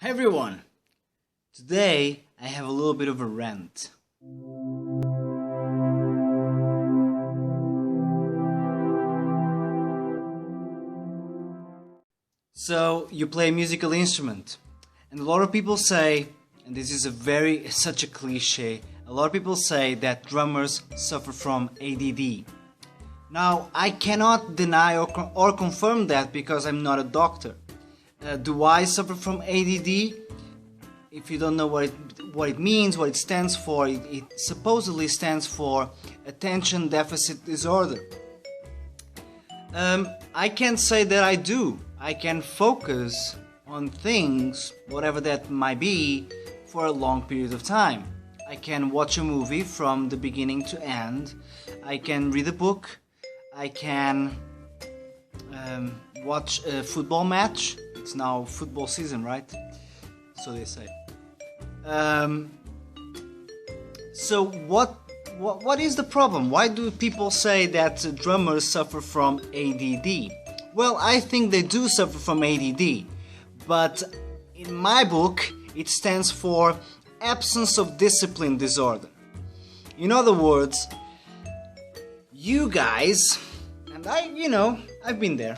Hi everyone! Today I have a little bit of a rant. So you play a musical instrument, and a lot of people say, and this is such a cliche, a lot of people say that drummers suffer from ADD. Now, I cannot deny or confirm that because I'm not a doctor. Do I suffer from ADD? If you don't know what it means, what it stands for, it supposedly stands for Attention Deficit Disorder. I can't say that I do. I can focus on things, whatever that might be, for a long period of time. I can watch a movie from the beginning to end. I can read a book. I can watch a football match. It's now football season, right? So they say. So what is the problem? Why do people say that drummers suffer from ADD? Well, I think they do suffer from ADD, but in my book it stands for absence of discipline disorder. In other words, you guys, and I've been there,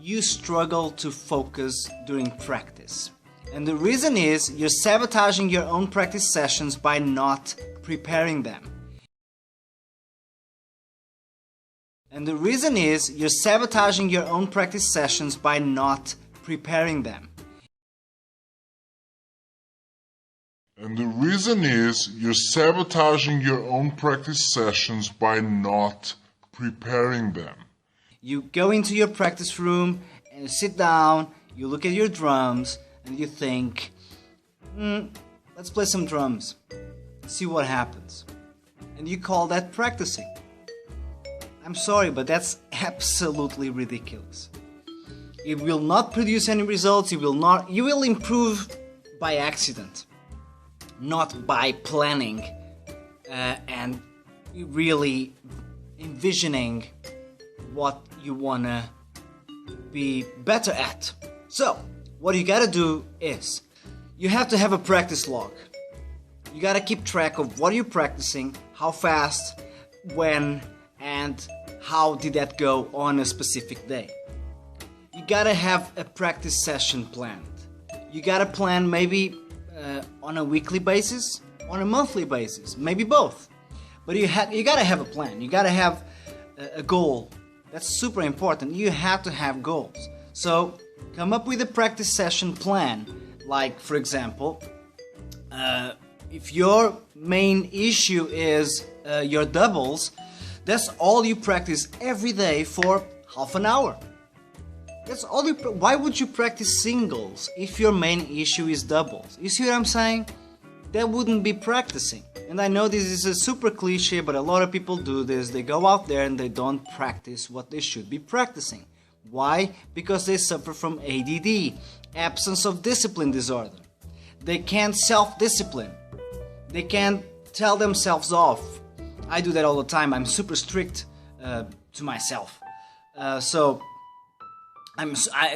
you struggle to focus during practice. And the reason is you're sabotaging your own practice sessions by not preparing them. And the reason is you're sabotaging your own practice sessions by not preparing them. And the reason is you're sabotaging your own practice sessions by not preparing them. You go into your practice room and you sit down, you look at your drums and you think, let's play some drums, see what happens. And you call that practicing. I'm sorry, but that's absolutely ridiculous. It will not produce any results. You will improve by accident, not by planning and really envisioning what you wanna be better at. So, what you gotta do is, you have to have a practice log. You gotta keep track of what you're practicing, how fast, when, and how did that go on a specific day. You gotta have a practice session planned. You gotta plan maybe on a weekly basis, on a monthly basis, maybe both. But you gotta have a plan. You gotta have a goal. That's super important. You have to have goals. So come up with a practice session plan. Like, for example, if your main issue is your doubles, that's all you practice every day for half an hour. That's all you. Why would you practice singles if your main issue is doubles? You see what I'm saying? That wouldn't be practicing. And I know this is a super cliche, but a lot of people do this. They go out there and they don't practice what they should be practicing. Why? Because they suffer from ADD, absence of discipline disorder. They can't self-discipline. They can't tell themselves off. I do that all the time. I'm super strict to myself. So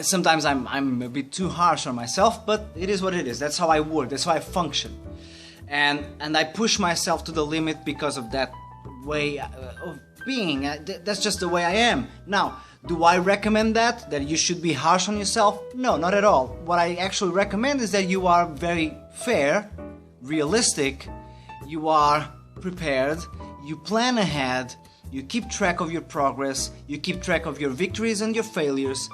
sometimes I'm a bit too harsh on myself, but it is what it is. That's how I work. That's how I function. And I push myself to the limit because of that way of being. That's just the way I am. Now, do I recommend that you should be harsh on yourself? No, not at all. What I actually recommend is that you are very fair, realistic, you are prepared, you plan ahead, you keep track of your progress, you keep track of your victories and your failures,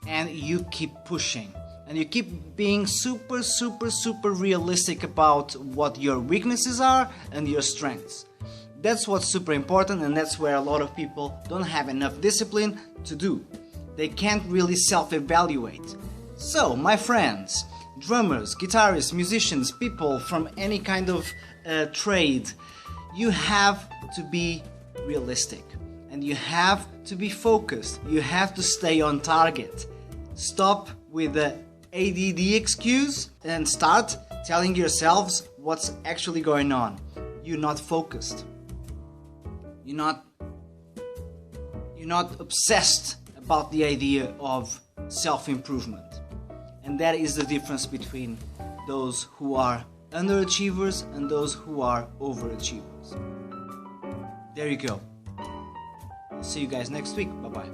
and you keep pushing. And you keep being super realistic about what your weaknesses are and your strengths. That's what's super important, and that's where a lot of people don't have enough discipline to do. They can't really self-evaluate. So, my friends, drummers, guitarists, musicians, people from any kind of trade, you have to be realistic and you have to be focused. You have to stay on target. Stop with the ADD excuse and start telling yourselves what's actually going on. You're not focused. You're not obsessed about the idea of self-improvement. And that is the difference between those who are underachievers and those who are overachievers. There you go. I'll see you guys next week. Bye-bye.